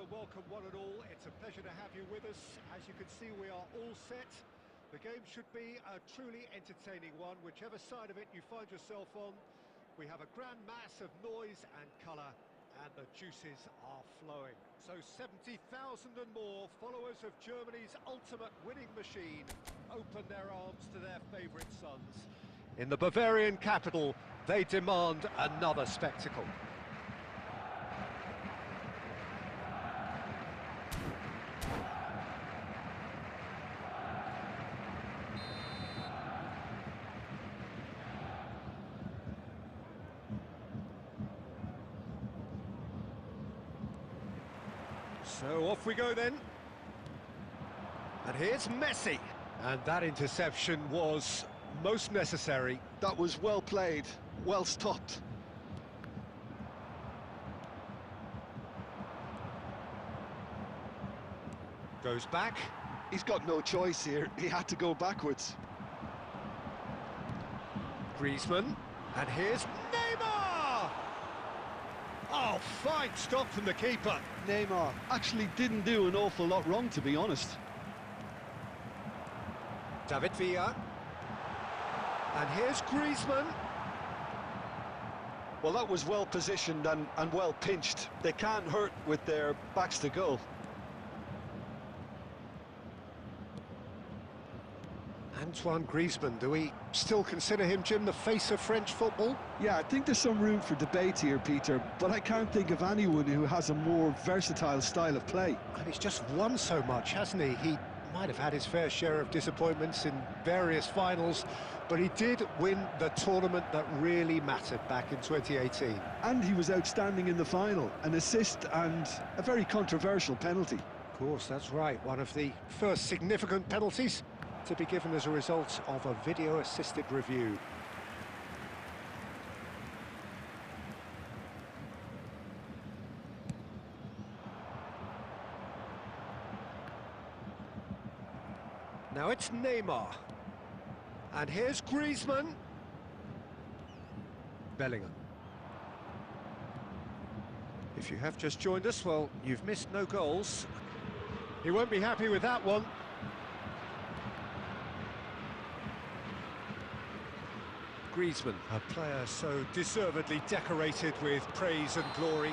welcome one and all. It's a pleasure to have you with us. As you can see, we are all set. The game should be a truly entertaining one, whichever side of it you find yourself on. We have a grand mass of noise and colour, and the juices are flowing. So 70,000 and more followers of Germany's ultimate winning machine open their arms to their favourite sons. In the Bavarian capital, they demand another spectacle. So off we go then. And here's Messi. And that interception was most necessary. That was well played, well stopped. Goes back. He's got no choice here. He had to go backwards. Griezmann. And here's Neymar! Oh, fine stop from the keeper. Neymar actually didn't do an awful lot wrong, to be honest. David Villa. And here's Griezmann. Well, that was well positioned and well pinched. They can't hurt with their backs to goal. Antoine Griezmann, do we still consider him, Jim, the face of French football? Yeah, I think there's some room for debate here, Peter, but I can't think of anyone who has a more versatile style of play. And he's just won so much, hasn't he? He might have had his fair share of disappointments in various finals, but he did win the tournament that really mattered back in 2018. And he was outstanding in the final, an assist and a very controversial penalty. Of course, that's right, one of the first significant penalties to be given as a result of a video-assisted review. Now it's Neymar. And here's Griezmann. Bellingham. If you have just joined us, well, you've missed no goals. He won't be happy with that one. Griezmann, a player so deservedly decorated with praise and glory.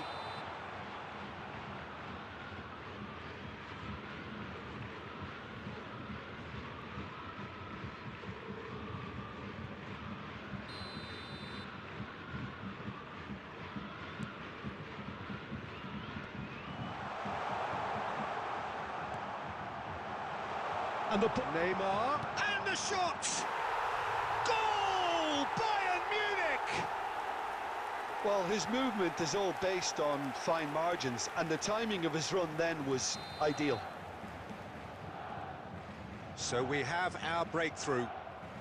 And the Neymar, and the shots! Goal! Bayern Munich! Well, his movement is all based on fine margins, and the timing of his run then was ideal. So we have our breakthrough.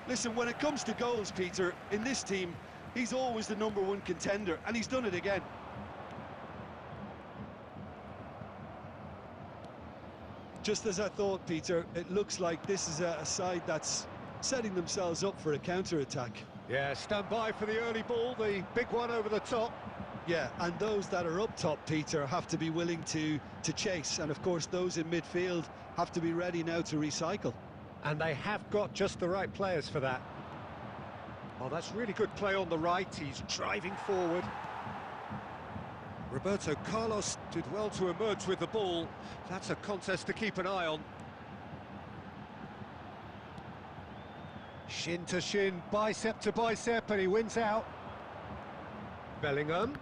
Listen, when it comes to goals, Peter, in this team, he's always the #1 contender, and he's done it again. Just as I thought, Peter, it looks like this is a side that's setting themselves up for a counter-attack. Yeah, stand by for the early ball, the big one over the top. Yeah, and those that are up top, Peter, have to be willing to chase. And, of course, those in midfield have to be ready now to recycle. And they have got just the right players for that. Oh, that's really good play on the right. He's driving forward. Roberto Carlos did well to emerge with the ball. That's a contest to keep an eye on. Shin to shin, bicep to bicep, and he wins out. Bellingham.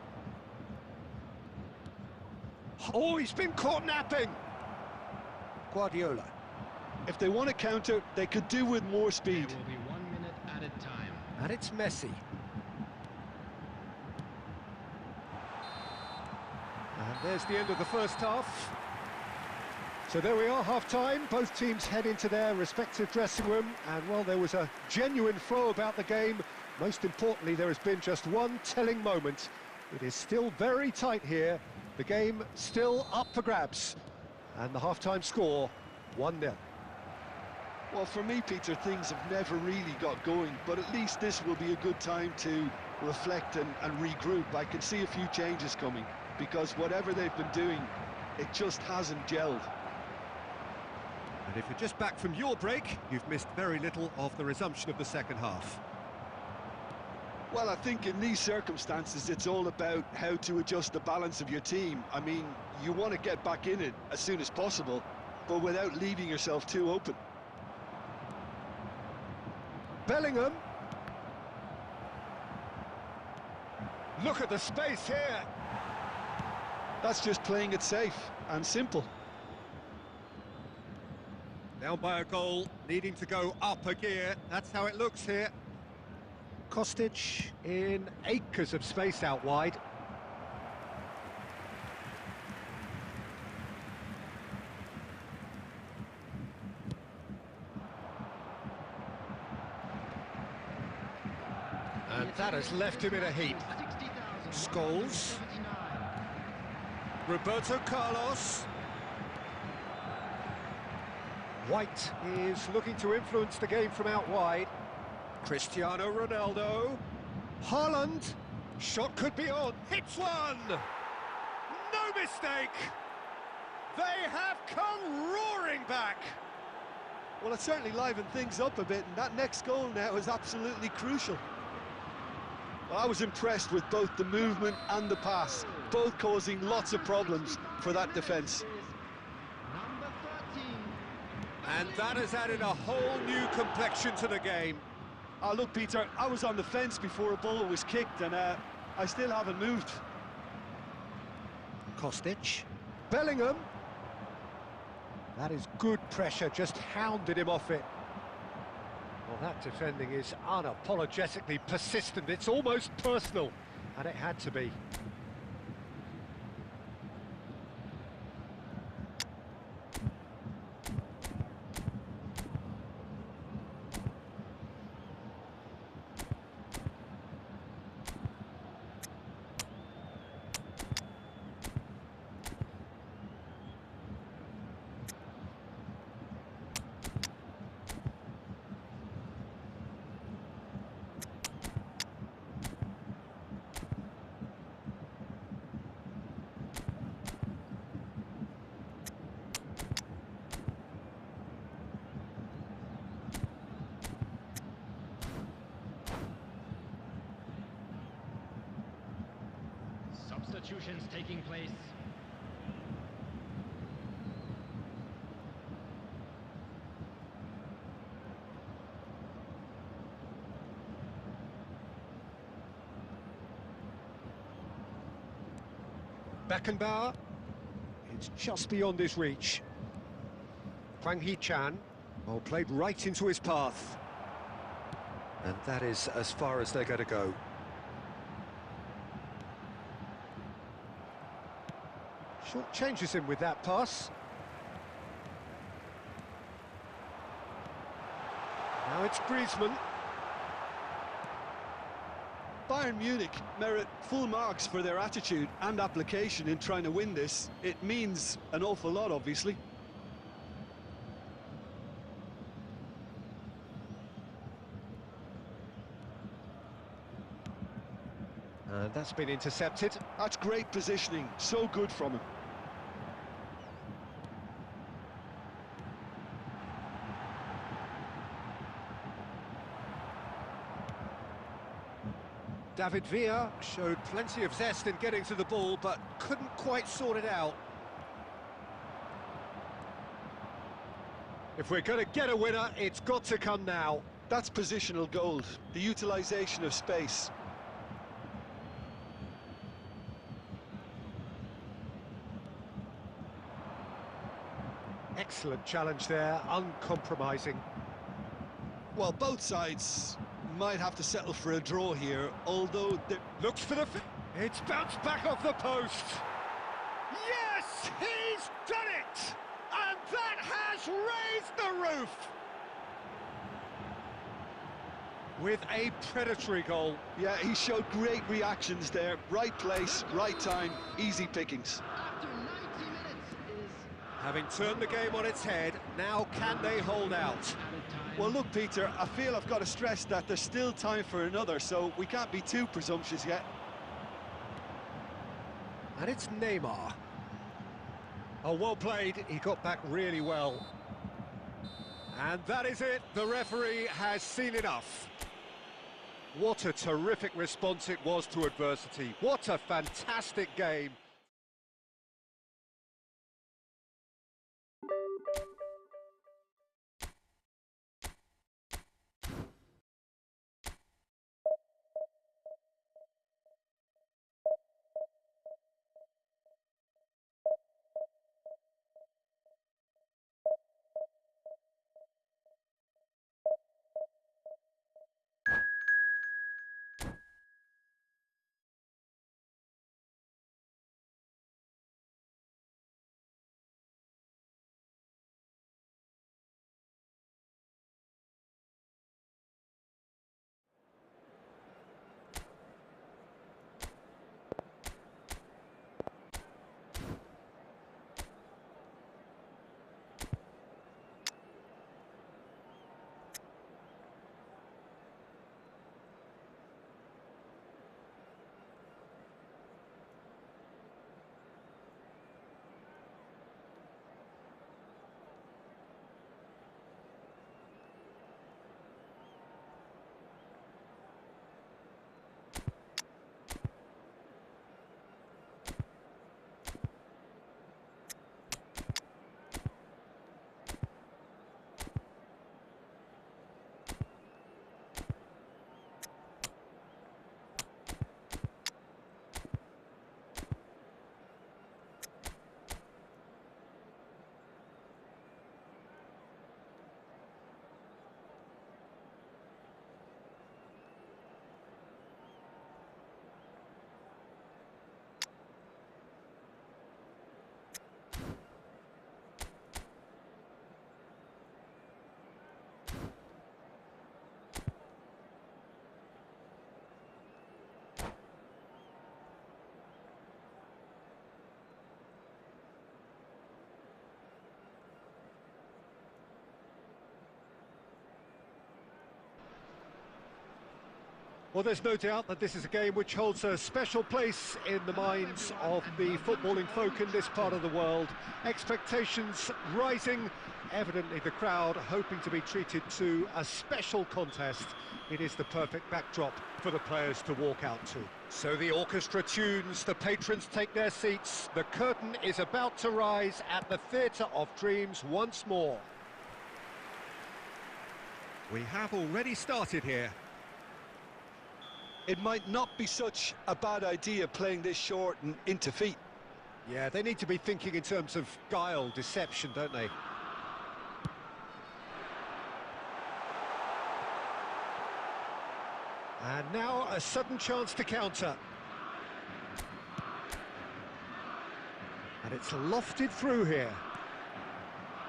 Oh, he's been caught napping. Guardiola. If they want to counter, they could do with more speed. There will be 1 minute added time. And it's Messi. And there's the end of the first half. So there we are, half-time. Both teams head into their respective dressing room. And, well, there was a genuine flow about the game. Most importantly, there has been just one telling moment. It is still very tight here. The game still up for grabs. And the half-time score, 1-0. Well, for me, Peter, things have never really got going. But at least this will be a good time to reflect and regroup. I can see a few changes coming, because whatever they've been doing It just hasn't gelled. And if you're just back from your break, you've missed very little of the resumption of the second half. Well, I think in these circumstances, it's all about how to adjust the balance of your team. I mean, you want to get back in it as soon as possible, but without leaving yourself too open. Bellingham. Look at the space here. That's just playing it safe and simple. Down by a goal, needing to go up a gear. That's how it looks here. Kostic in acres of space out wide. And that has left him in a heap. Scholes. Roberto Carlos. White is looking to influence the game from out wide. Cristiano Ronaldo. Haaland. Shot could be on. Hits one! No mistake! They have come roaring back! Well, it certainly livened things up a bit, and that next goal now is absolutely crucial. Well, I was impressed with both the movement and the pass, both causing lots of problems for that defence. And that has added a whole new complexion to the game. Look, Peter, I was on the fence before a ball was kicked, and I still haven't moved. Kostic. Bellingham. That is good pressure, just hounded him off it. Well, that defending is unapologetically persistent. It's almost personal, and it had to be. Substitutions taking place. Beckenbauer. It's just beyond his reach. Hwang Hee-chan. Well, played right into his path. And that is as far as they're going to go. Short changes him with that pass. Now it's Griezmann. Bayern Munich merit full marks for their attitude and application in trying to win this. It means an awful lot, obviously. And that's been intercepted. That's great positioning, so good from him. David Villa showed plenty of zest in getting to the ball, but couldn't quite sort it out. If we're going to get a winner, it's got to come now. That's positional gold, the utilisation of space. Excellent challenge there, uncompromising. Well, both sides might have to settle for a draw here, although... Looks for the... It's bounced back off the post. Yes, he's done it! And that has raised the roof! With a predatory goal. Yeah, he showed great reactions there. Right place, right time, easy pickings. After 90 minutes is Having turned the game on its head, now can they hold out? added time. Well, look, Peter, I feel I've got to stress that there's still time for another, so we can't be too presumptuous yet. And it's Neymar. Oh, well played. He got back really well. And that is it. The referee has seen enough. What a terrific response it was to adversity. What a fantastic game. Well, there's no doubt that this is a game which holds a special place in the minds of the footballing folk in this part of the world. Expectations rising, evidently the crowd hoping to be treated to a special contest. It is the perfect backdrop for the players to walk out to. So the orchestra tunes, the patrons take their seats, the curtain is about to rise at the Theatre of Dreams once more. We have already started here. It might not be such a bad idea playing this short and into feet. Yeah, they need to be thinking in terms of guile, deception, don't they? And now a sudden chance to counter. And it's lofted through here.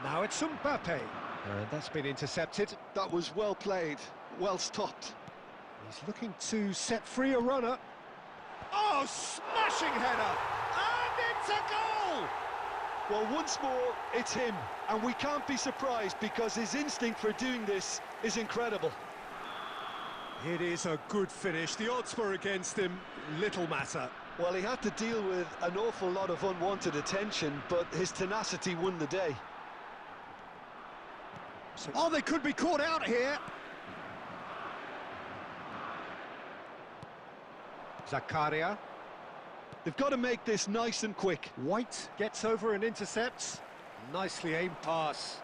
Now it's Mbappe. And that's been intercepted. That was well played, well stopped. He's looking to set free a runner. Oh, smashing header! And it's a goal! Well, once more, it's him. And we can't be surprised because his instinct for doing this is incredible. It is a good finish. The odds were against him. Little matter. Well, he had to deal with an awful lot of unwanted attention, but his tenacity won the day. Oh, they could be caught out here. Zakaria. They've got to make this nice and quick. White gets over and intercepts. Nicely aimed pass.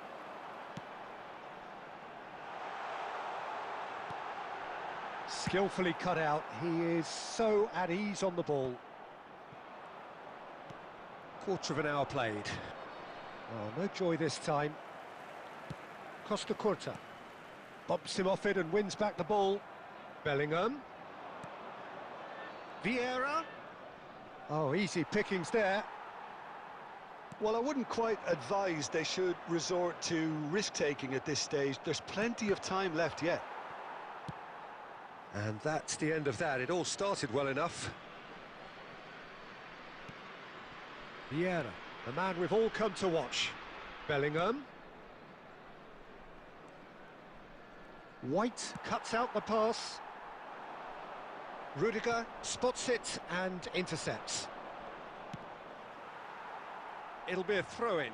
Skillfully cut out. He is so at ease on the ball. Quarter of an hour played. Oh, no joy this time. Costa Curta. Bumps him off it and wins back the ball. Bellingham. Vieira. Oh, easy pickings there. Well, I wouldn't quite advise they should resort to risk-taking at this stage. There's plenty of time left yet. And that's the end of that. It all started well enough. Vieira, the man we've all come to watch. Bellingham. White cuts out the pass. Rudiger spots it and intercepts. It'll be a throw-in.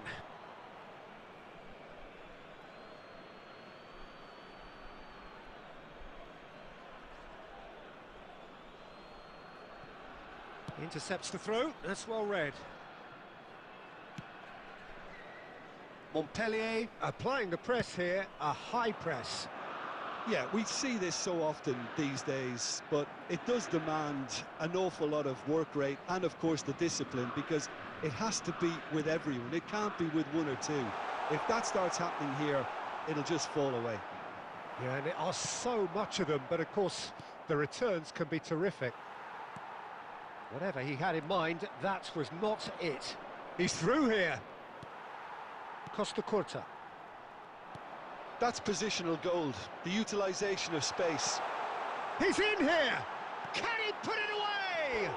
Intercepts the throw, that's well read. Montpellier applying the press here, a high press. Yeah, we see this so often these days, but it does demand an awful lot of work rate and, of course, the discipline, because it has to be with everyone. It can't be with one or two. If that starts happening here, it'll just fall away. Yeah, and there are so much of them, but of course, the returns can be terrific. Whatever he had in mind, that was not it. He's through here. Costa Curta. That's positional gold, the utilisation of space. He's in here! Can he put it away?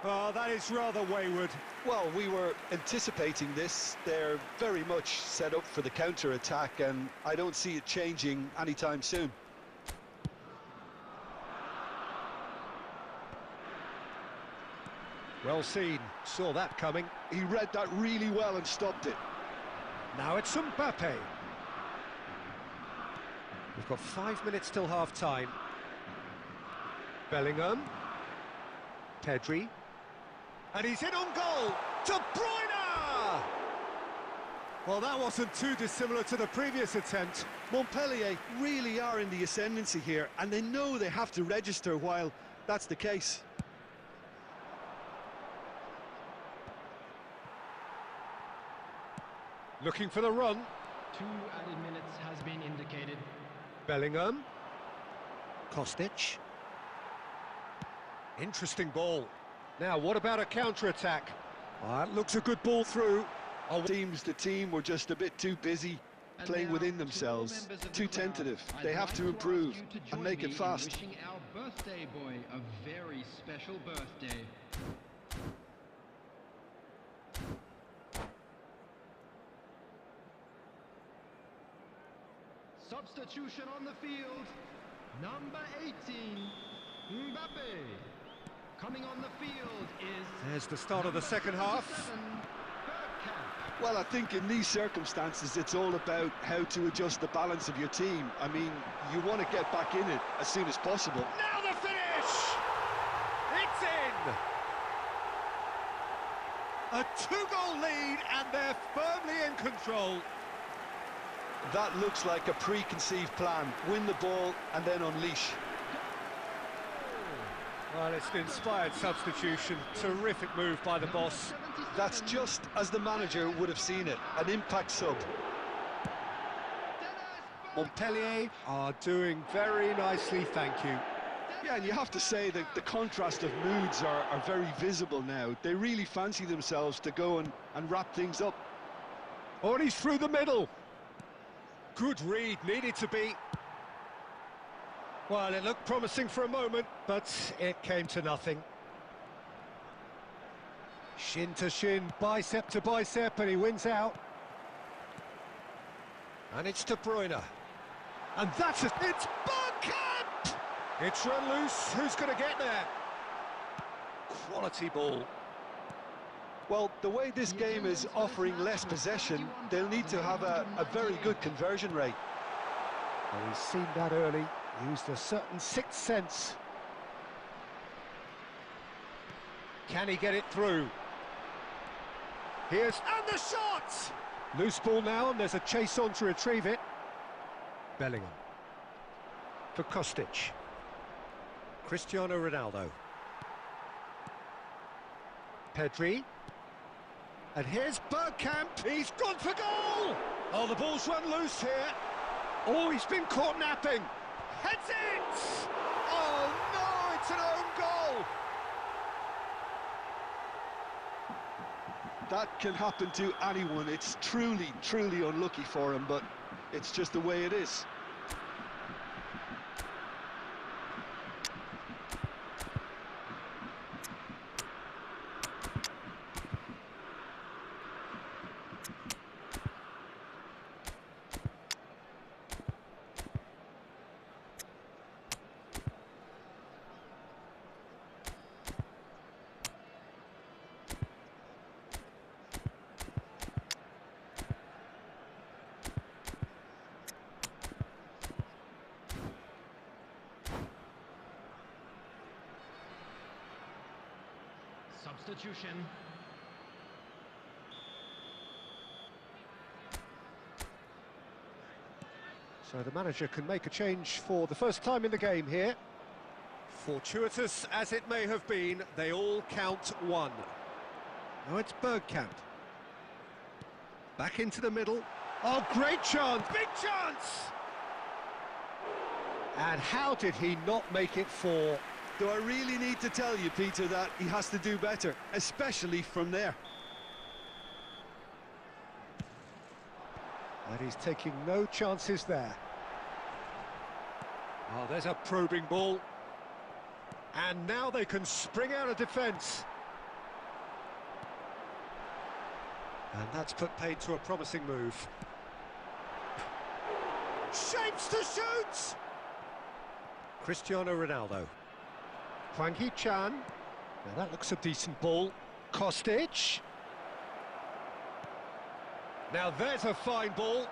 Oh, that is rather wayward. Well, we were anticipating this. They're very much set up for the counter-attack, and I don't see it changing anytime soon. Well seen, saw that coming. He read that really well and stopped it. Now it's Mbappe. We've got 5 minutes till half-time. Bellingham. Pedri. And he's in on goal! De Bruyne! Well, that wasn't too dissimilar to the previous attempt. Montpellier really are in the ascendancy here, and they know they have to register while that's the case. Looking for the run. 2 added minutes has been indicated. Bellingham. Kostic. Interesting ball. Now, what about a counter-attack? That looks a good ball through. Oh, seems the team were just a bit too busy playing within themselves, too tentative. They have to improve and make it fast. Wishing our birthday boy a very special birthday. Substitution on the field. Number 18, Mbappe. Coming on the field is... There's the start of the second half. 7, Bergkamp. Well, I think in these circumstances, it's all about how to adjust the balance of your team. I mean, you want to get back in it as soon as possible. Now the finish! It's in! A 2-goal lead, and they're firmly in control. That looks like a preconceived plan. Win the ball and then unleash. Well, it's an inspired substitution. Terrific move by the boss. That's just as the manager would have seen it. An impact sub. Montpellier are doing very nicely, thank you. Yeah, and you have to say that the contrast of moods are very visible now. They really fancy themselves to go and wrap things up. Oh, and he's through the middle. Good read, needed to be. Well, it looked promising for a moment, but it came to nothing. Shin to shin, bicep to bicep, and he wins out. And it's De Bruyne. And that's it. It's Bergkamp! It's run loose. Who's going to get there? Quality ball. Well, the way this game is offering less possession, they'll need to have a very good conversion rate. Well, he's seen that early. Used a certain sixth sense. Can he get it through? Here's... and the shot! Loose ball now, and there's a chase on to retrieve it. Bellingham. For Kostic. Cristiano Ronaldo. Pedri. And here's Bergkamp. He's gone for goal! Oh, the ball's run loose here. Oh, he's been caught napping. Heads it! Oh no, it's an own goal! That can happen to anyone. It's truly, truly unlucky for him, but it's just the way it is. substitution. So the manager can make a change for the first time in the game here. Fortuitous as it may have been, they all count one. Now it's Bergkamp. Back into the middle. Oh, great chance! Big chance! And how did he not make it four? Do I really need to tell you, Peter, that he has to do better, especially from there? And he's taking no chances there. Oh, there's a probing ball. And now they can spring out of defence. And that's put paid to a promising move. Shapes to shoot! Cristiano Ronaldo. Hwang Hee-chan. Now that looks a decent ball. Kostic. Now there's a fine ball.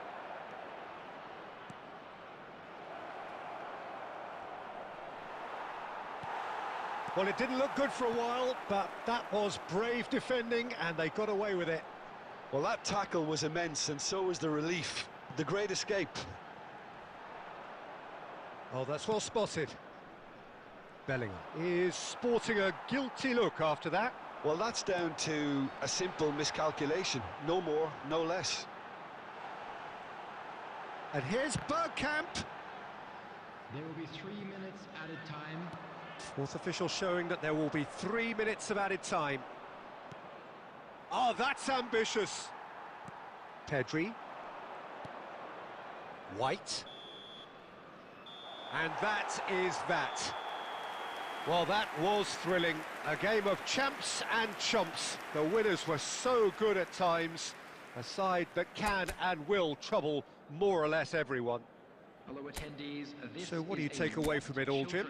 Well, it didn't look good for a while, but that was brave defending, and they got away with it. Well, that tackle was immense, and so was the relief. The great escape. Oh, that's well spotted. Bellingham is sporting a guilty look after that. Well, that's down to a simple miscalculation. No more, no less. And here's Bergkamp. There will be 3 minutes added time. Fourth official showing that there will be 3 minutes of added time. Oh, that's ambitious. Pedri. White. And that is that. Well, that was thrilling. A game of champs and chumps. The winners were so good at times. A side that can and will trouble more or less everyone. Hello, attendees. So what do you take away from it all, Jim?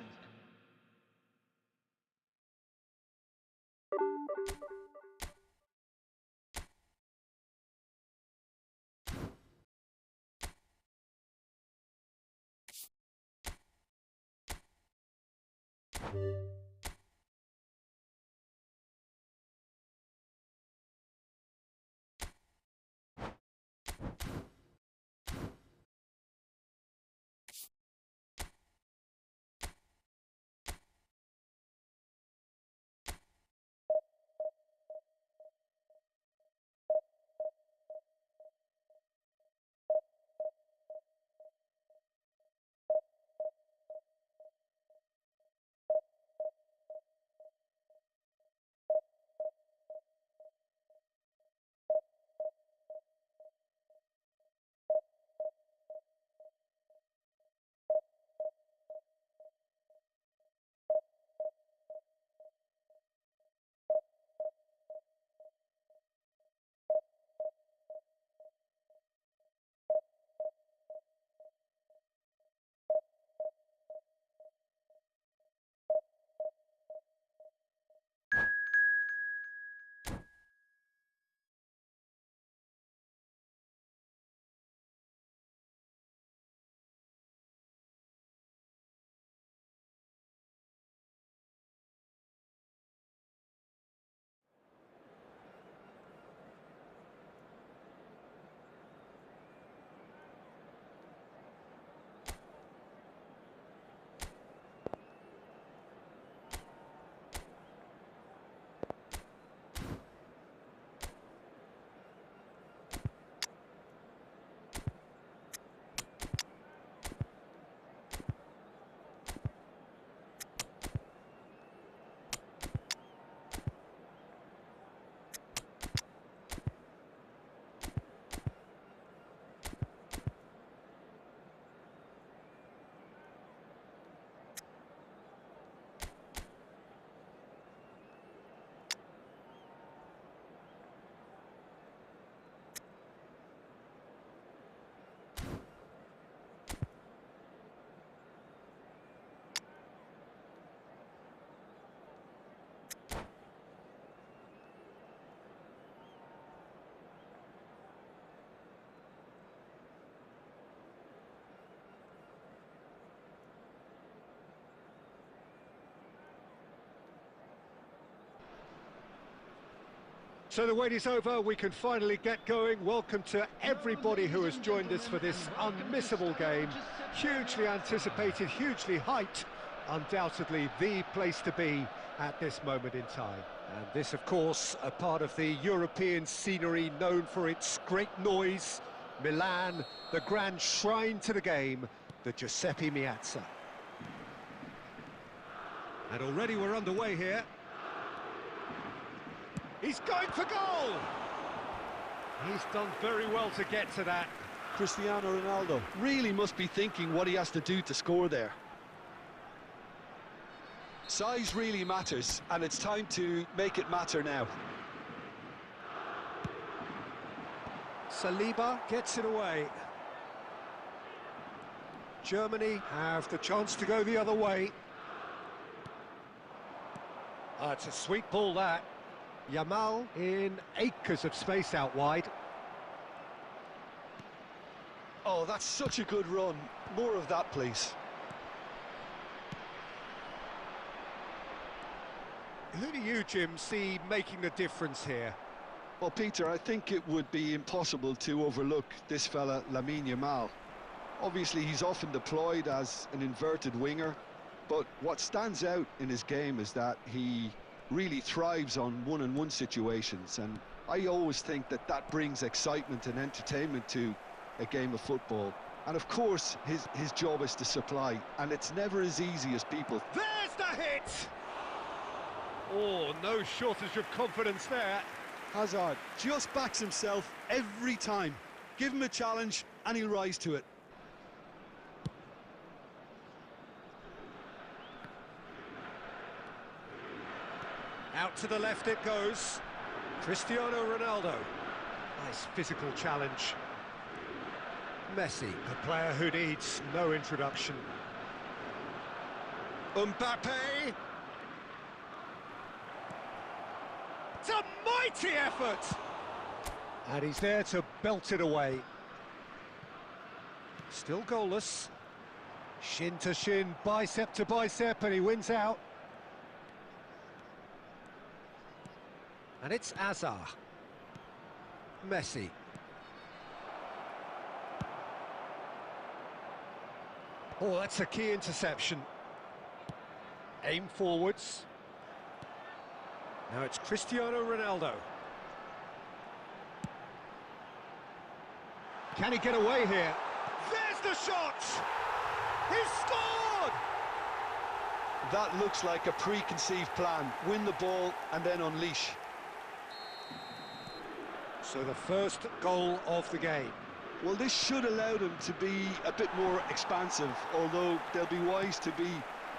So the wait is over, we can finally get going. Welcome to everybody who has joined us for this unmissable game. Hugely anticipated, hugely hyped. Undoubtedly the place to be at this moment in time. And this, of course, a part of the European scenery known for its great noise. Milan, the grand shrine to the game, the Giuseppe Meazza. And already we're underway here. He's going for goal! He's done very well to get to that. Cristiano Ronaldo really must be thinking what he has to do to score there. Size really matters, and it's time to make it matter now. Saliba gets it away. Germany have the chance to go the other way. It's a sweet ball, that. Yamal in acres of space out wide. Oh, that's such a good run. More of that, please. Who do you, Jim, see making the difference here? Well, Peter, I think it would be impossible to overlook this fella, Lamine Yamal. Obviously, he's often deployed as an inverted winger, but what stands out in his game is that he really thrives on one-on-one situations, and I always think that that brings excitement and entertainment to a game of football. And of course, his job is to supply, and it's never as easy as people. There's the hit! Oh, no shortage of confidence there. Hazard just backs himself every time. Give him a challenge and he'll rise to it. Out to the left it goes. Cristiano Ronaldo. Nice physical challenge. Messi, a player who needs no introduction. Mbappe. It's a mighty effort! And he's there to belt it away. Still goalless. Shin to shin, bicep to bicep, and he wins out. And it's Azar. Messi. Oh, that's a key interception. Aim forwards. Now it's Cristiano Ronaldo. Can he get away here? There's the shot! He's scored! That looks like a preconceived plan. Win the ball and then unleash. So the first goal of the game. Well, this should allow them to be a bit more expansive, although they'll be wise to be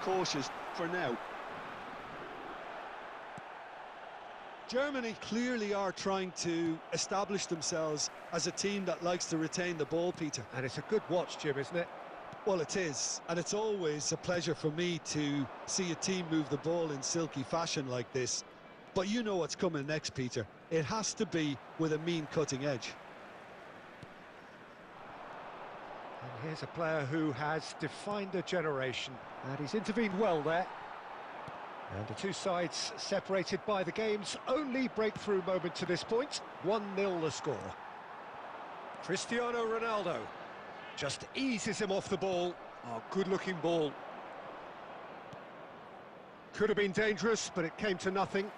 cautious for now. Germany clearly are trying to establish themselves as a team that likes to retain the ball, Peter. And it's a good watch, Jim, isn't it? Well, it is, and it's always a pleasure for me to see a team move the ball in silky fashion like this. But you know what's coming next, Peter. It has to be with a mean cutting edge. And here's a player who has defined a generation, and he's intervened well there. And the two sides separated by the game's only breakthrough moment to this point. 1-0 the score. Cristiano Ronaldo just eases him off the ball. Oh, good-looking ball. Could have been dangerous, but it came to nothing.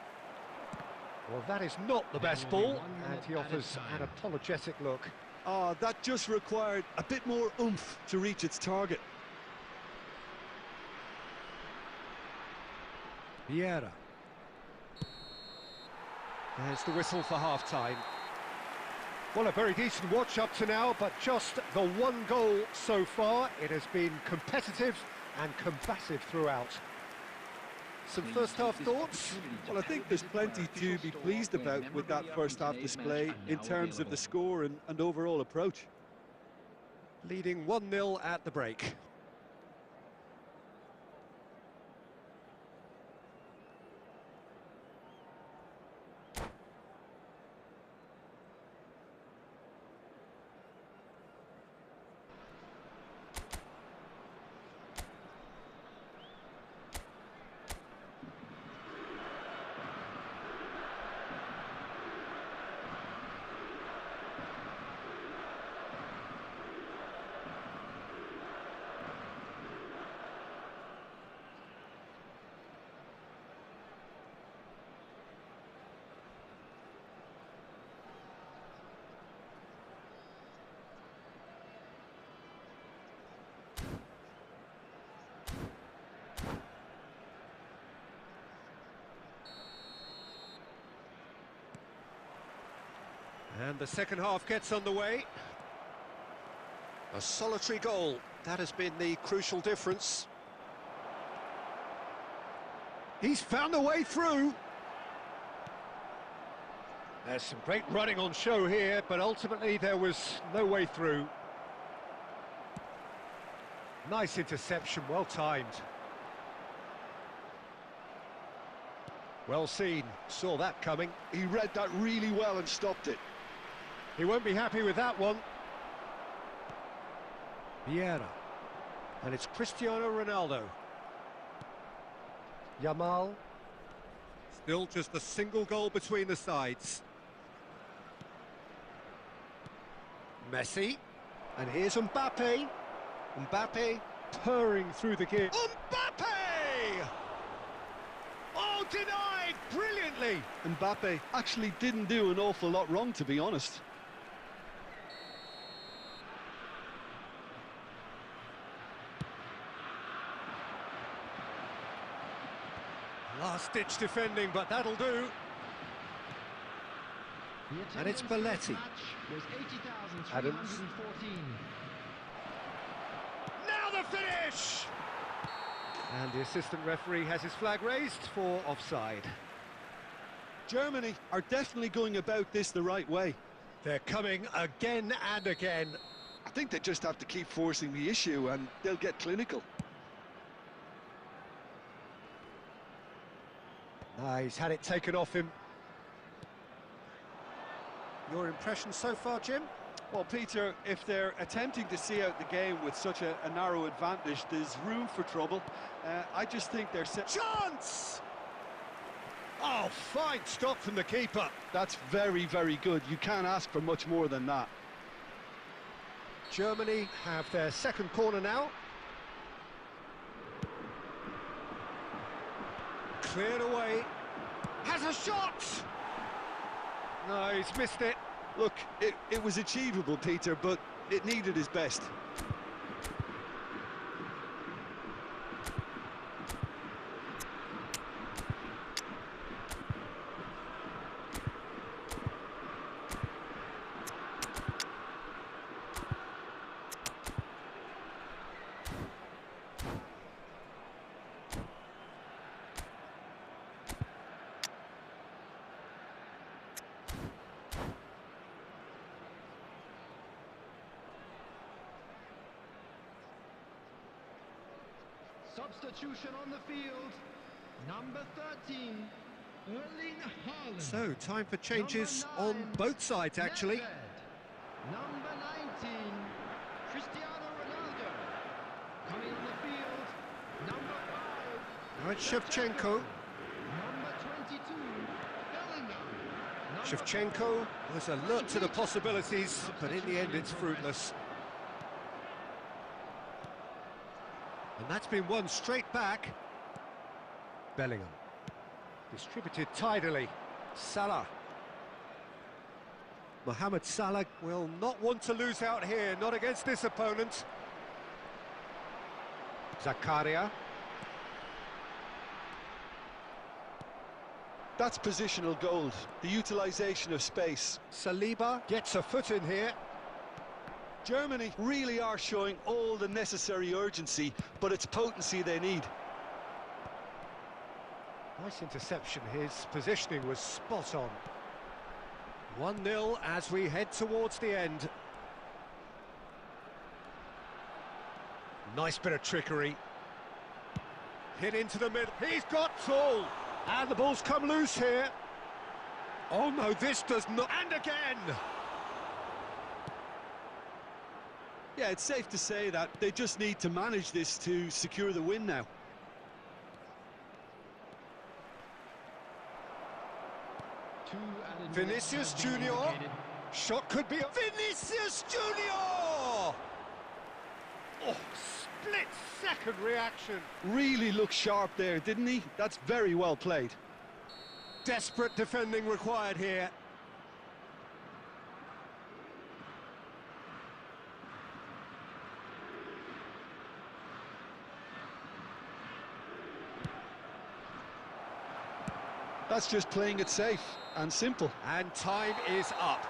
Well, that is not the best ball, and he offers an apologetic look. Oh, that just required a bit more oomph to reach its target. Vieira. There's the whistle for half-time. Well, a very decent watch up to now, but just the one goal so far. It has been competitive and combative throughout. Some first-half thoughts? Well, I think there's plenty to be pleased about with that first-half display in terms of the score and overall approach. Leading 1-0 at the break. And the second half gets underway. A solitary goal, that has been the crucial difference. He's found a way through. There's some great running on show here, but ultimately there was no way through. Nice interception, well timed. Well seen, saw that coming. He read that really well and stopped it. He won't be happy with that one. Vieira. And it's Cristiano Ronaldo. Yamal. Still just a single goal between the sides. Messi. And here's Mbappe. Mbappe purring through the gear. Mbappe! Oh, denied brilliantly! Mbappe actually didn't do an awful lot wrong, to be honest. Last-ditch defending, but that'll do. And it's Balletti. Adams. Now the finish! And the assistant referee has his flag raised for offside. Germany are definitely going about this the right way. They're coming again and again. I think they just have to keep forcing the issue and they'll get clinical. He's had it taken off him. Your impression so far, Jim? Well, Peter, if they're attempting to see out the game with such a narrow advantage, there's room for trouble. I just think they're... Chance! Oh, fine stop from the keeper. That's very, very good. You can't ask for much more than that. Germany have their second corner now. Cleared away. Has a shot! No, he's missed it. Look, it was achievable, Peter, but it needed his best. Substitution on the field. Number 13, Erling Haaland. So, time for changes on both sides, actually. Number 19, Cristiano Ronaldo. Coming on the field, number 5. Now it's Shevchenko. Number 22, Bellingham. Shevchenko was alert to the possibilities, but in the end it's fruitless. And that's been won straight back. Bellingham. Distributed tidily. Salah. Mohamed Salah will not want to lose out here, not against this opponent. Zakaria. That's positional gold, the utilisation of space. Saliba gets a foot in here. Germany really are showing all the necessary urgency, but it's potency they need. Nice interception, his positioning was spot on. 1-0 as we head towards the end. Nice bit of trickery. Hit into the middle, he's got all! And the ball's come loose here. Oh no, this does not, and again! Yeah, it's safe to say that they just need to manage this to secure the win now. Vinicius Junior. Shot could be... Vinicius Junior! Oh, split-second reaction. Really looked sharp there, didn't he? That's very well played. Desperate defending required here. That's just playing it safe and simple. And time is up.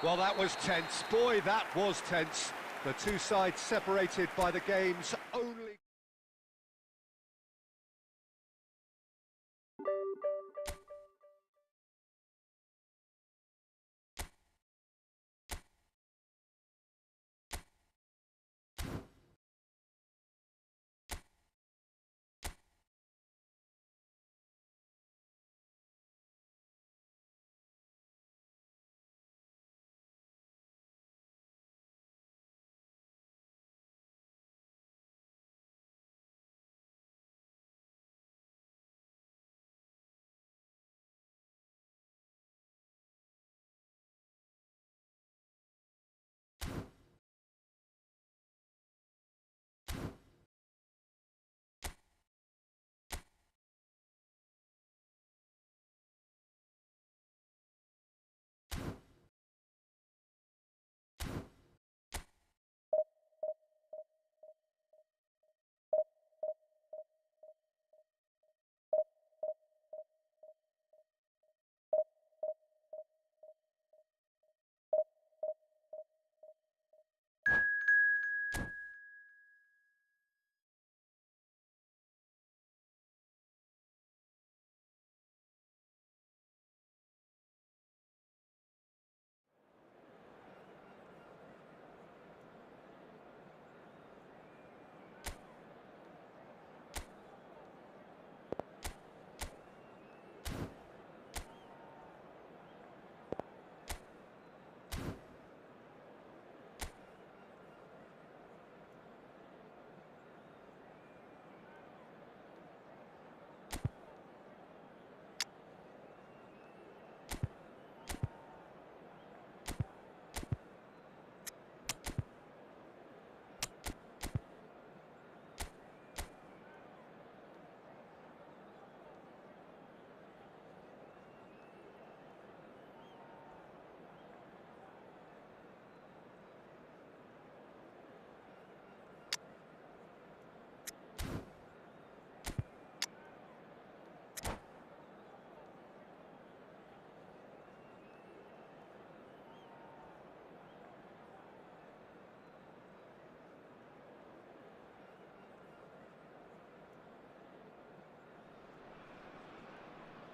Well, that was tense. Boy, that was tense. The two sides separated by the game's only...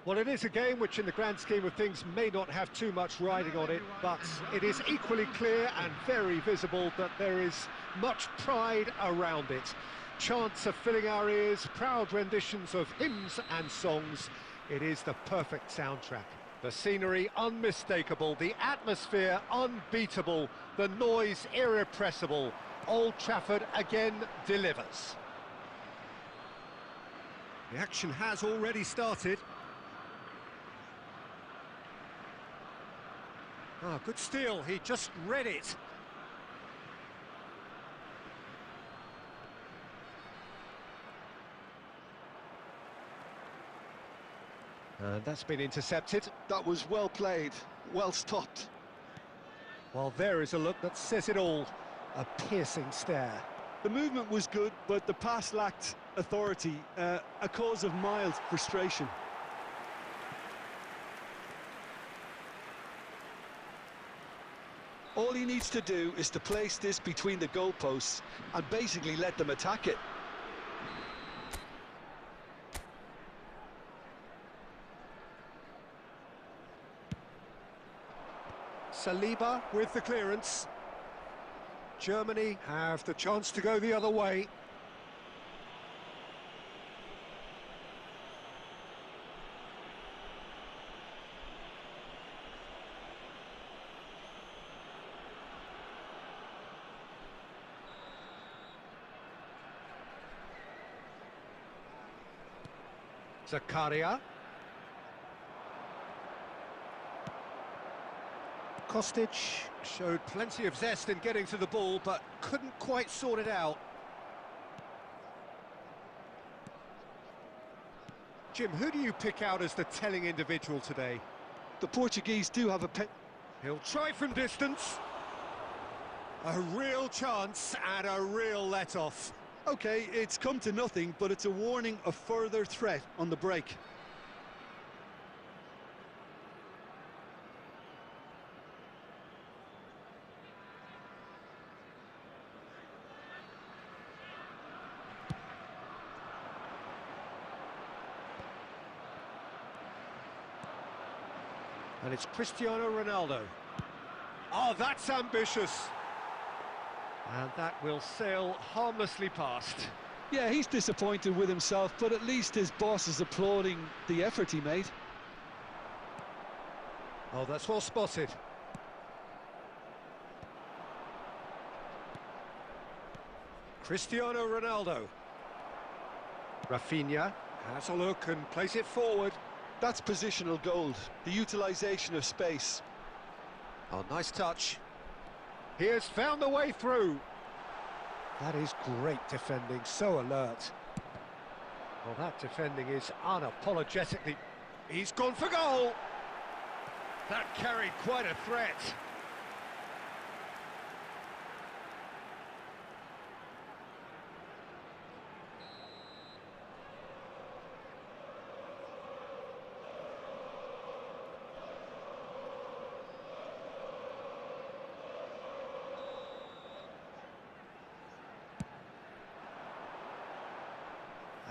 Well, it is a game which, in the grand scheme of things, may not have too much riding on it, but it is equally clear and very visible that there is much pride around it. Chants are filling our ears, proud renditions of hymns and songs. It is the perfect soundtrack. The scenery unmistakable, the atmosphere unbeatable, the noise irrepressible. Old Trafford again delivers. The action has already started. Ah, good steal, he just read it. And that's been intercepted. That was well played, well stopped. Well, there is a look that says it all. A piercing stare. The movement was good, but the pass lacked authority, a cause of mild frustration. All he needs to do is to place this between the goalposts and basically let them attack it. Saliba with the clearance. Germany have the chance to go the other way. Zakaria. Kostic showed plenty of zest in getting to the ball, but couldn't quite sort it out. Jim, who do you pick out as the telling individual today? The Portuguese do have a He'll try from distance. A real chance and a real let-off. Okay, it's come to nothing, but it's a warning of further threat on the break. And it's Cristiano Ronaldo. Oh, that's ambitious. And that will sail harmlessly past. Yeah, he's disappointed with himself, but at least his boss is applauding the effort he made. Oh, that's well spotted. Cristiano Ronaldo. Rafinha has a look and plays it forward. That's positional gold, the utilisation of space. Oh, nice touch. He has found the way through. That is great defending, so alert. Well, that defending is unapologetically... He's gone for goal! That carried quite a threat.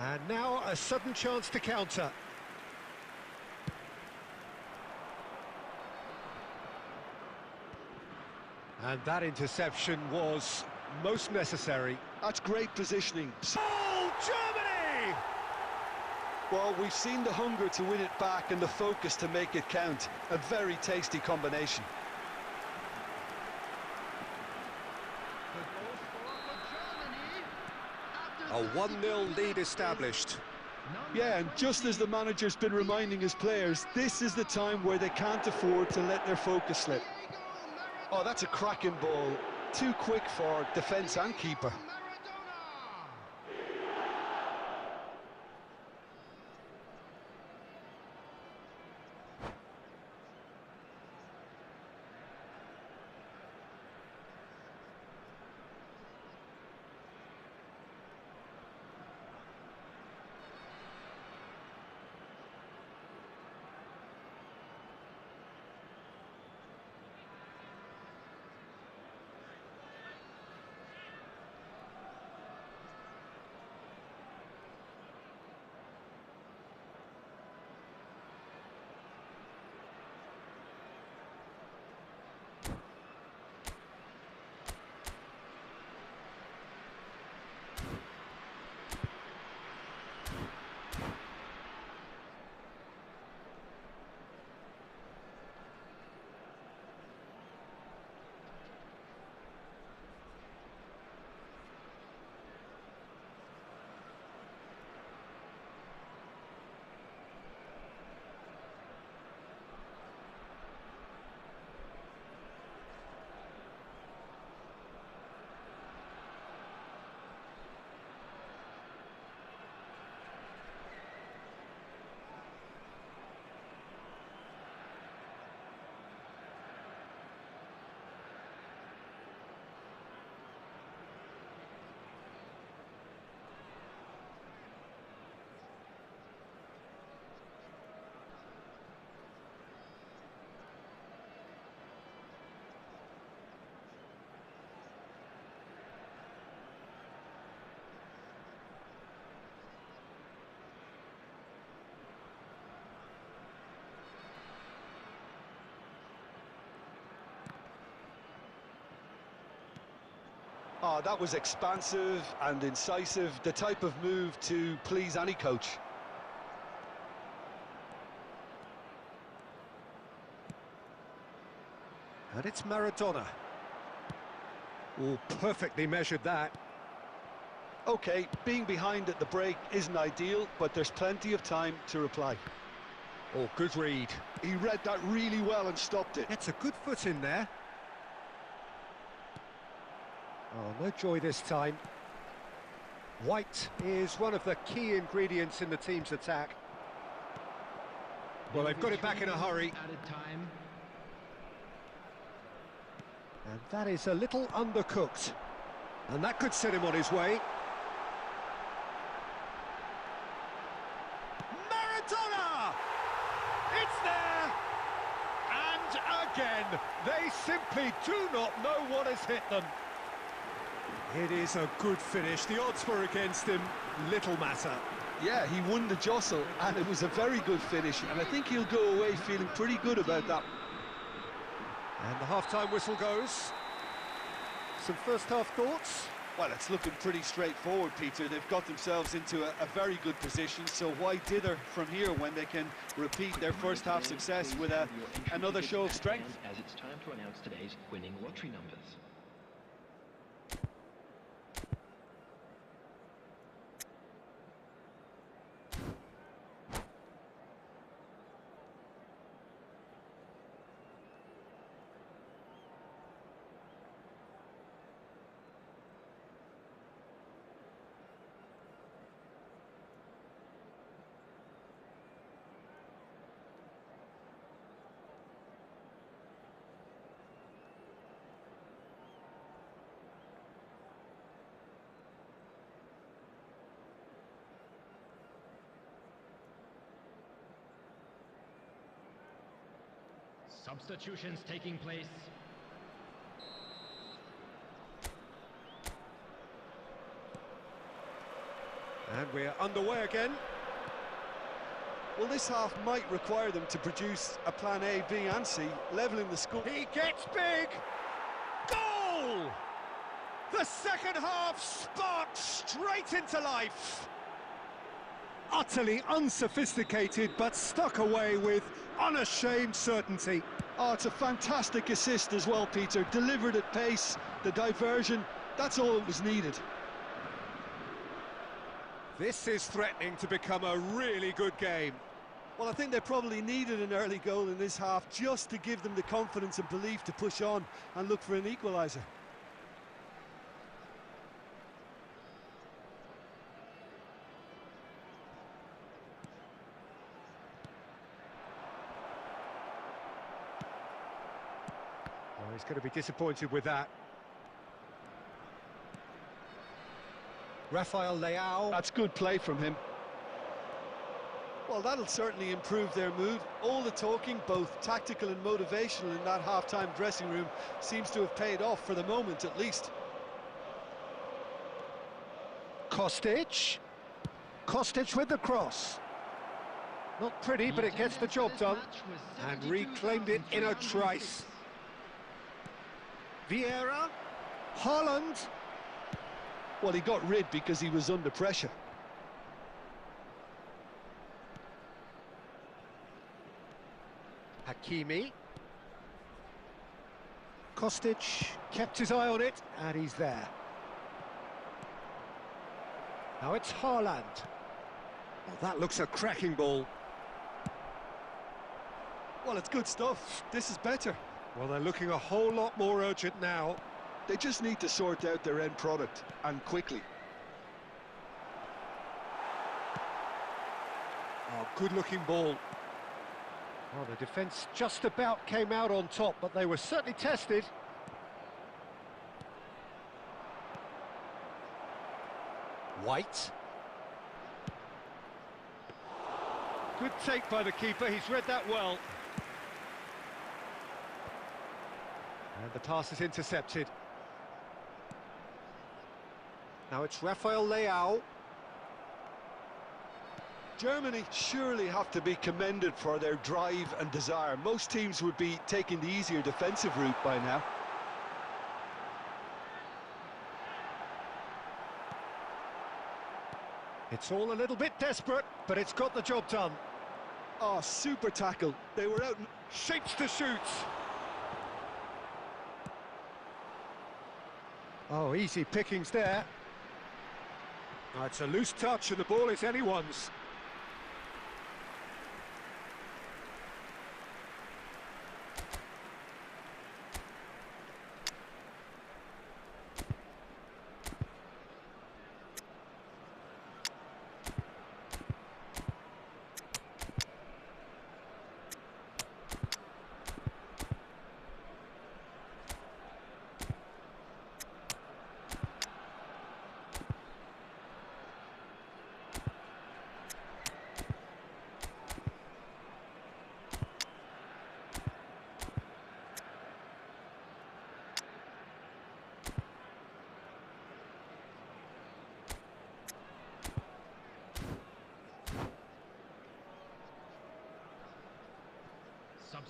And now a sudden chance to counter. And that interception was most necessary. That's great positioning. Oh, Germany! Well, we've seen the hunger to win it back and the focus to make it count. A very tasty combination. A 1-0 lead established. Yeah, and just as the manager's been reminding his players, this is the time where they can't afford to let their focus slip. Oh, that's a cracking ball. Too quick for defence and keeper. Oh, that was expansive and incisive, the type of move to please any coach. And it's Maradona. Oh, perfectly measured that. OK, being behind at the break isn't ideal, but there's plenty of time to reply. Oh, good read. He read that really well and stopped it. It's a good foot in there. Oh, no joy this time. White is one of the key ingredients in the team's attack. Well, they've got it back in a hurry. And that is a little undercooked. And that could set him on his way. Maradona! It's there! And again, they simply do not know what has hit them. It is a good finish. The odds were against him. Little matter. Yeah, he won the jostle, and it was a very good finish, and I think he'll go away feeling pretty good about that. And the half-time whistle goes. Some first-half thoughts? Well, it's looking pretty straightforward, Peter. They've got themselves into a very good position, so why dither from here when they can repeat their first-half success with another show of strength? As it's time to announce today's winning lottery numbers. Substitutions taking place. And we're underway again. Well, this half might require them to produce a plan A, B and C, levelling the score. He gets big! Goal! The second half sparked straight into life. Utterly unsophisticated, but stuck away with unashamed certainty. Oh, it's a fantastic assist as well, Peter. Delivered at pace, the diversion, that's all that was needed. This is threatening to become a really good game. Well, I think they probably needed an early goal in this half just to give them the confidence and belief to push on and look for an equaliser. Oh, he's going to be disappointed with that. Rafael Leao. That's good play from him. Well, that'll certainly improve their mood. All the talking, both tactical and motivational, in that half-time dressing room seems to have paid off for the moment, at least. Kostic. Kostic with the cross. Not pretty, but it gets the job done. And reclaimed it in a trice. Vieira. Haaland. Well, he got rid because he was under pressure. Hakimi. Kostic kept his eye on it, and he's there. Now it's Haaland. Well, that looks a cracking ball. Well, it's good stuff. This is better. Well, they're looking a whole lot more urgent now. They just need to sort out their end product, and quickly. Oh, good-looking ball. Well, the defence just about came out on top, but they were certainly tested. White. Good take by the keeper, he's read that well. And the pass is intercepted. Now it's Rafael Leao. Germany surely have to be commended for their drive and desire. Most teams would be taking the easier defensive route by now. It's all a little bit desperate, but it's got the job done. Oh, super tackle. They were out. Shapes to shoot. Oh, easy pickings there. Oh, it's a loose touch and the ball is anyone's.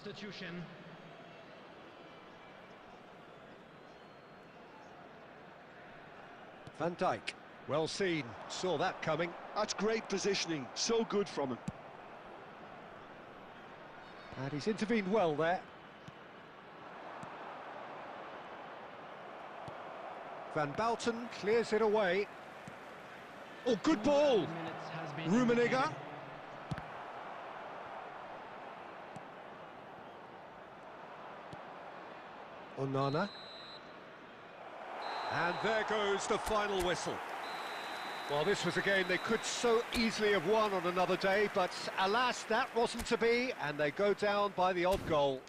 substitution. Van Dijk, well seen, saw that coming. That's great positioning, so good from him. And he's intervened well there. Van Bouten clears it away. Oh, good ball! Minutes has been Rummenigge. Onana. And there goes the final whistle. Well, this was a game they could so easily have won on another day, but alas, that wasn't to be, and they go down by the odd goal.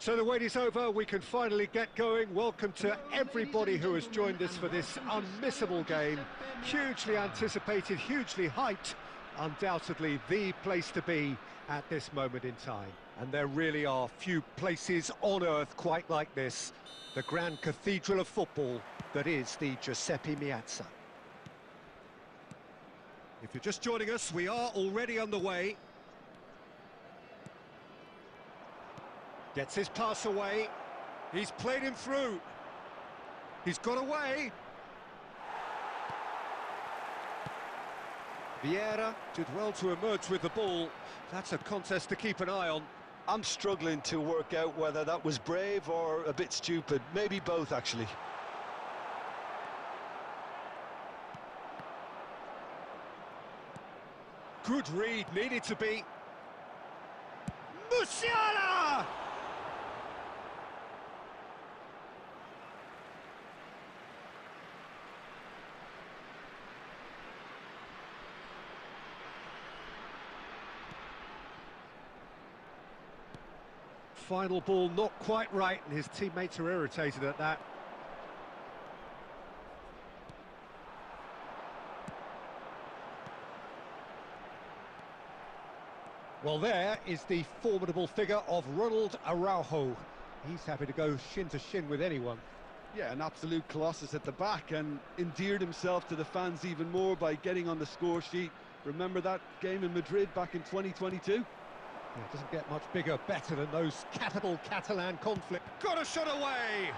So the wait is over, we can finally get going. Welcome to everybody who has joined us for this unmissable game. Hugely anticipated, hugely hyped, undoubtedly the place to be at this moment in time. And there really are few places on earth quite like this. The grand cathedral of football that is the Giuseppe Meazza. If you're just joining us, we are already underway. Gets his pass away. He's played him through. He's got away. Vieira did well to emerge with the ball. That's a contest to keep an eye on. I'm struggling to work out whether that was brave or a bit stupid. Maybe both, actually. Good read, needed to be. Musiala! Final ball not quite right, and his teammates are irritated at that. Well, there is the formidable figure of Ronald Araujo. He's happy to go shin to shin with anyone. Yeah, an absolute colossus at the back, and endeared himself to the fans even more by getting on the score sheet. Remember that game in Madrid back in 2022? Yeah, it doesn't get much bigger, better than those capital Catalan conflict. Got a shot away!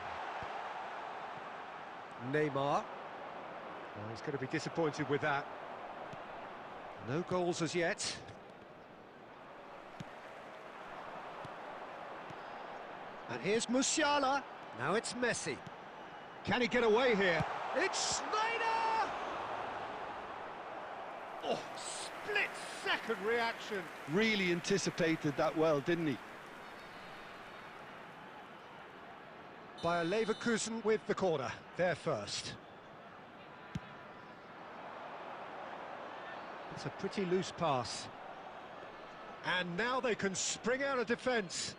Neymar. Well, he's going to be disappointed with that. No goals as yet. And here's Musiala. Now it's Messi. Can he get away here? It's Snyder! Oh, split-second reaction. Really anticipated that well, didn't he? Bayer Leverkusen with the corner. They're first. It's a pretty loose pass. And now they can spring out of defence.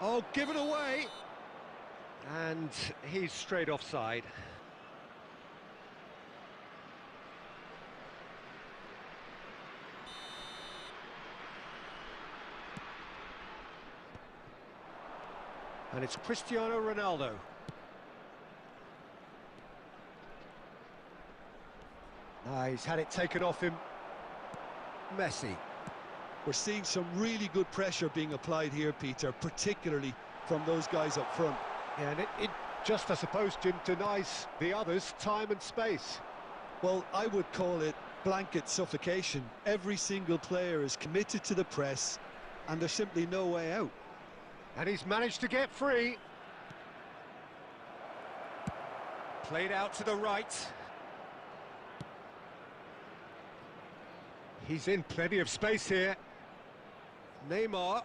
Oh, given away. And he's straight offside. And it's Cristiano Ronaldo. He's had it taken off him. Messi. We're seeing some really good pressure being applied here, Peter, particularly from those guys up front. Yeah, and it just, I suppose, Jim, denies the others time and space. Well, I would call it blanket suffocation. Every single player is committed to the press, and there's simply no way out. And he's managed to get free. Played out to the right. He's in plenty of space here. Neymar.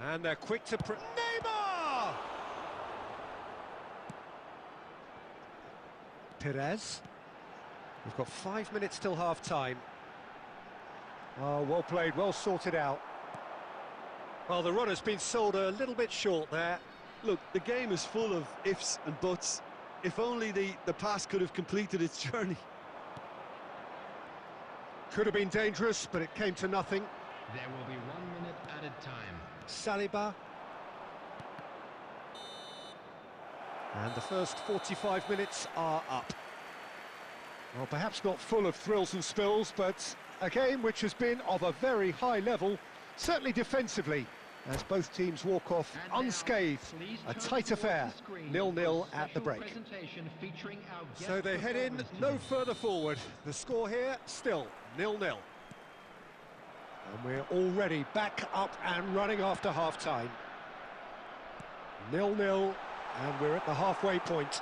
And they're quick to... Neymar! Perez. We've got 5 minutes till half-time. Oh, well played, well sorted out. Well, the run has been sold a little bit short there. Look, the game is full of ifs and buts. If only the pass could have completed its journey. Could have been dangerous, but it came to nothing. There will be 1 minute added time. Saliba. And the first 45 minutes are up. Well, perhaps not full of thrills and spills, but a game which has been of a very high level, certainly defensively, as both teams walk off unscathed. A tight affair, 0-0 at the break. So they head in no further forward. The score here, still 0-0. And we're already back up and running after half-time. 0-0, and we're at the halfway point.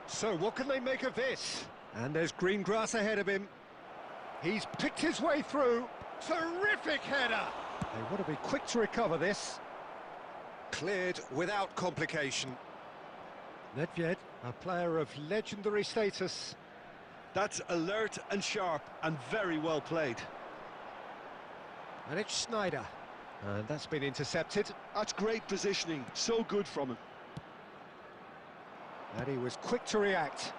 So what can they make of this? And there's green grass ahead of him. He's picked his way through. Terrific header! They want to be quick to recover this. Cleared without complication. Nedved, a player of legendary status. That's alert and sharp and very well played. And it's Snyder. And that's been intercepted. That's great positioning, so good from him. And he was quick to react.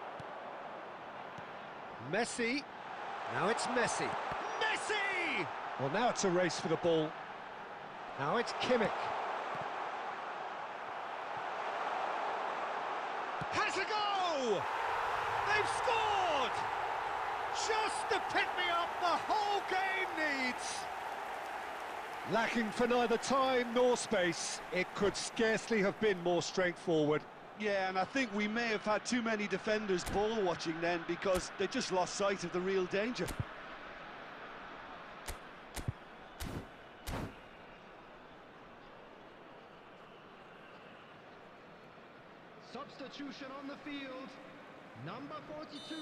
Messi. Now it's Messi. Messi! Well, now it's a race for the ball. Now it's Kimmich. Has a go! They've scored! Just the pick-me-up the whole game needs. Lacking for neither time nor space, it could scarcely have been more straightforward. Yeah, and I think we may have had too many defenders ball watching then because they just lost sight of the real danger. Substitution on the field. Number 42.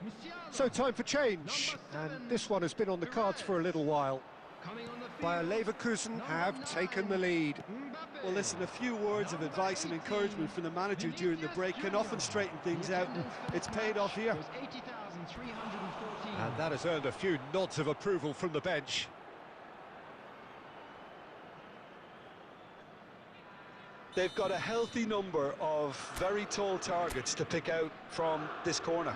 Musiala. So time for change, and this one has been on the cards for a little while. Coming on the field. Bayer Leverkusen have taken the lead. Mbappe. Well, listen, a few words of advice and encouragement from the manager during the break can often straighten things out, and it's paid off here. Was 80,314. And that has earned a few nods of approval from the bench. They've got a healthy number of very tall targets to pick out from this corner.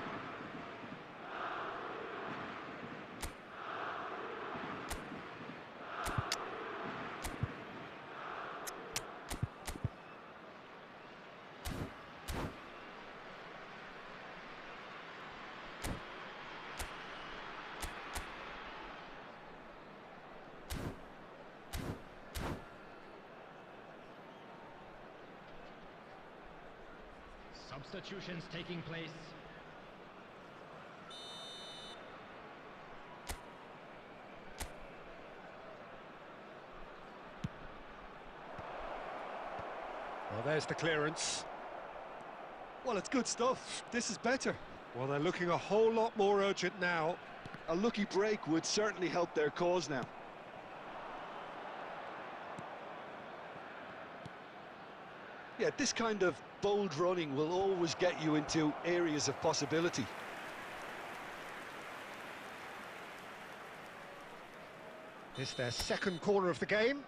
Substitutions taking place. Well, there's the clearance. Well, it's good stuff. This is better. Well, they're looking a whole lot more urgent now. A lucky break would certainly help their cause now. Yeah, this kind of bold running will always get you into areas of possibility. It's their second corner of the game.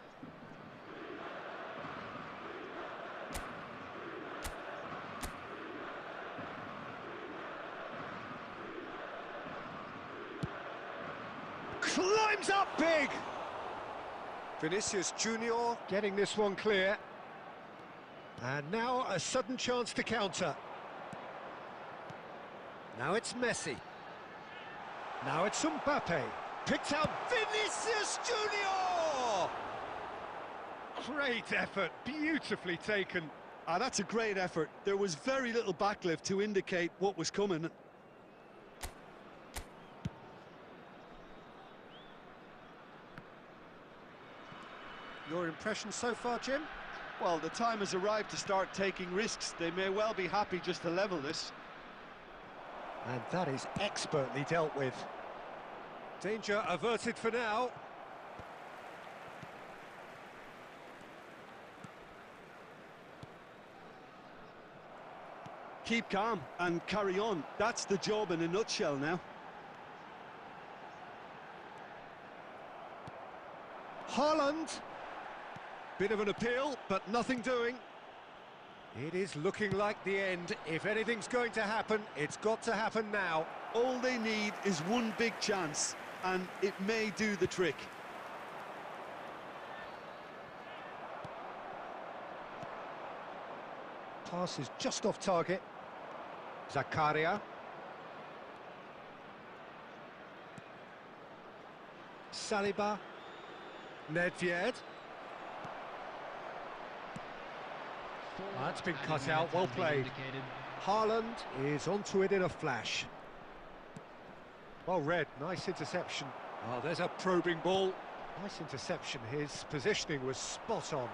Climbs up big! Vinicius Junior getting this one clear. And now a sudden chance to counter. Now it's Messi. Now it's Mbappe. Picked out Vinicius Junior! Great effort, beautifully taken. Ah, that's a great effort. There was very little backlift to indicate what was coming. Your impression so far, Jim? Well, the time has arrived to start taking risks. They may well be happy just to level this. And that is expertly dealt with. Danger averted for now. Keep calm and carry on. That's the job in a nutshell now. Haaland. Bit of an appeal, but nothing doing. It is looking like the end. If anything's going to happen, it's got to happen now. All they need is one big chance, and it may do the trick. Pass is just off target. Zakaria. Saliba. Nedved. That's been cut out, well played. Haaland is onto it in a flash. Well read, nice interception. Oh, there's a probing ball. Nice interception, his positioning was spot on.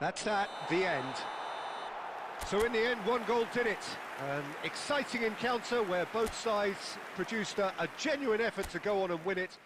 That's that, the end. So in the end, one goal did it. An exciting encounter where both sides produced a genuine effort to go on and win it.